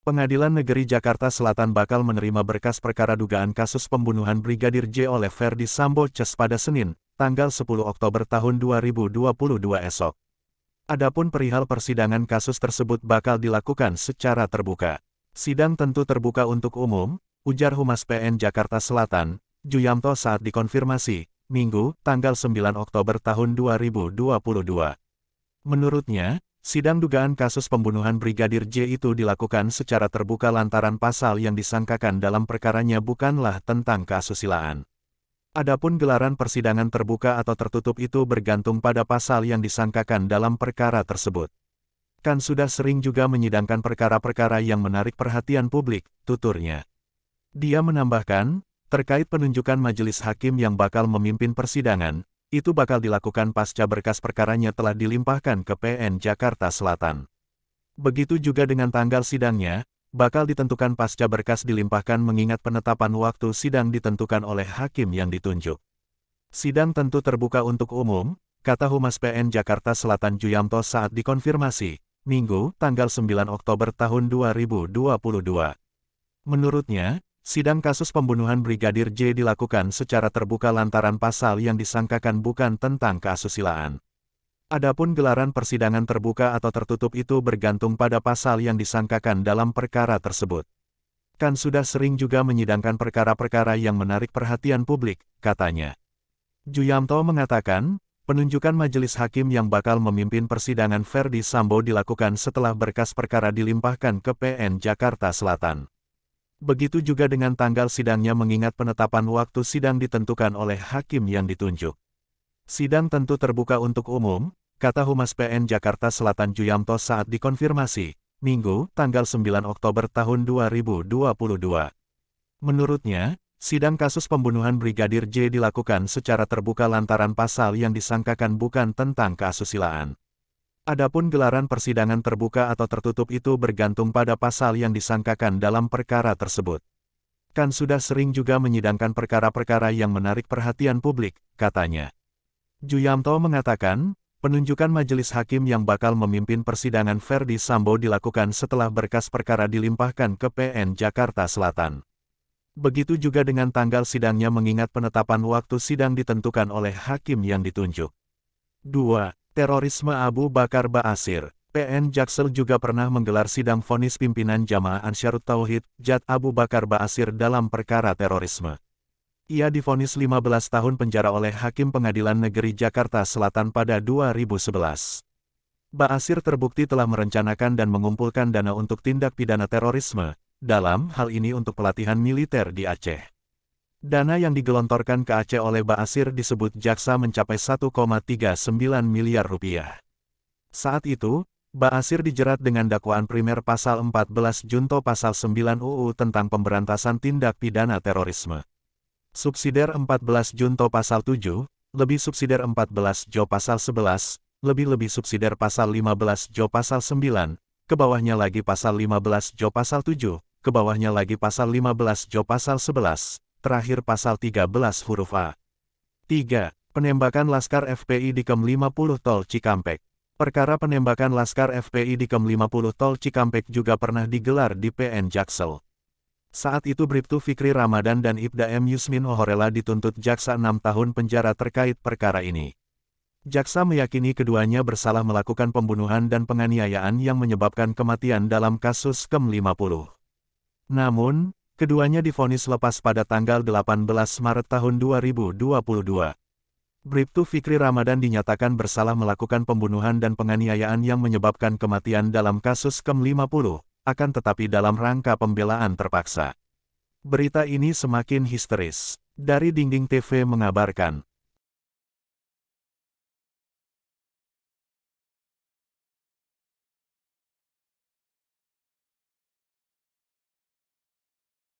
Pengadilan Negeri Jakarta Selatan bakal menerima berkas perkara dugaan kasus pembunuhan Brigadir J oleh Ferdy Sambo (CES) pada Senin, tanggal 10 Oktober tahun 2022 esok. Adapun perihal persidangan kasus tersebut bakal dilakukan secara terbuka. Sidang tentu terbuka untuk umum, ujar Humas PN Jakarta Selatan, Juyamto saat dikonfirmasi, Minggu, tanggal 9 Oktober tahun 2022. Menurutnya, sidang dugaan kasus pembunuhan Brigadir J itu dilakukan secara terbuka lantaran pasal yang disangkakan dalam perkaranya bukanlah tentang keasusilaan. Adapun gelaran persidangan terbuka atau tertutup itu bergantung pada pasal yang disangkakan dalam perkara tersebut. Kan sudah sering juga menyidangkan perkara-perkara yang menarik perhatian publik, tuturnya. Dia menambahkan, terkait penunjukan majelis hakim yang bakal memimpin persidangan, itu bakal dilakukan pasca berkas perkaranya telah dilimpahkan ke PN Jakarta Selatan. Begitu juga dengan tanggal sidangnya, bakal ditentukan pasca berkas dilimpahkan mengingat penetapan waktu sidang ditentukan oleh hakim yang ditunjuk. Sidang tentu terbuka untuk umum, kata Humas PN Jakarta Selatan Juyamto saat dikonfirmasi, Minggu, tanggal 9 Oktober tahun 2022. Menurutnya, sidang kasus pembunuhan Brigadir J dilakukan secara terbuka lantaran pasal yang disangkakan bukan tentang keasusilaan. Adapun gelaran persidangan terbuka atau tertutup itu bergantung pada pasal yang disangkakan dalam perkara tersebut. Kan sudah sering juga menyidangkan perkara-perkara yang menarik perhatian publik, katanya. Juyamto mengatakan, penunjukan majelis hakim yang bakal memimpin persidangan Ferdy Sambo dilakukan setelah berkas perkara dilimpahkan ke PN Jakarta Selatan. Begitu juga dengan tanggal sidangnya mengingat penetapan waktu sidang ditentukan oleh hakim yang ditunjuk. Sidang tentu terbuka untuk umum, kata Humas PN Jakarta Selatan Juyamto saat dikonfirmasi, Minggu, tanggal 9 Oktober tahun 2022. Menurutnya, sidang kasus pembunuhan Brigadir J dilakukan secara terbuka lantaran pasal yang disangkakan bukan tentang keasusilaan. Adapun gelaran persidangan terbuka atau tertutup itu bergantung pada pasal yang disangkakan dalam perkara tersebut. Kan sudah sering juga menyidangkan perkara-perkara yang menarik perhatian publik, katanya. Juyamto mengatakan, penunjukan majelis hakim yang bakal memimpin persidangan Ferdy Sambo dilakukan setelah berkas perkara dilimpahkan ke PN Jakarta Selatan. Begitu juga dengan tanggal sidangnya mengingat penetapan waktu sidang ditentukan oleh hakim yang ditunjuk. 2. Terorisme Abu Bakar Ba'asyir. PN Jaksel juga pernah menggelar sidang vonis pimpinan Jamaah Ansharut Tauhid, JAT Abu Bakar Ba'asyir dalam perkara terorisme. Ia divonis 15 tahun penjara oleh Hakim Pengadilan Negeri Jakarta Selatan pada 2011. Ba'asyir terbukti telah merencanakan dan mengumpulkan dana untuk tindak pidana terorisme, dalam hal ini untuk pelatihan militer di Aceh. Dana yang digelontorkan ke Aceh oleh Ba'asyir disebut jaksa mencapai 1,39 miliar rupiah. Saat itu, Ba'asyir dijerat dengan dakwaan primer pasal 14 Junto pasal 9 UU tentang pemberantasan tindak pidana terorisme. Subsidiar 14 Junto pasal 7, lebih subsidiar 14 Jo pasal 11, lebih subsidiar pasal 15 Jo pasal 9, ke bawahnya lagi pasal 15 Jo pasal 7, ke bawahnya lagi pasal 15 Jo pasal 11, terakhir pasal 13 huruf A. 3. Penembakan Laskar FPI di KEM 50 Tol Cikampek. Perkara penembakan Laskar FPI di KEM 50 Tol Cikampek juga pernah digelar di PN Jaksel. Saat itu Bribtu Fikri Ramadan dan Ibda M. Yusmin Ohorela dituntut jaksa 6 tahun penjara terkait perkara ini. Jaksa meyakini keduanya bersalah melakukan pembunuhan dan penganiayaan yang menyebabkan kematian dalam kasus KEM 50. Namun, keduanya divonis lepas pada tanggal 18 Maret tahun 2022. Bribtu Fikri Ramadan dinyatakan bersalah melakukan pembunuhan dan penganiayaan yang menyebabkan kematian dalam kasus KEM 50. Akan tetapi dalam rangka pembelaan terpaksa. Berita ini semakin histeris. Dari Dinding TV mengabarkan.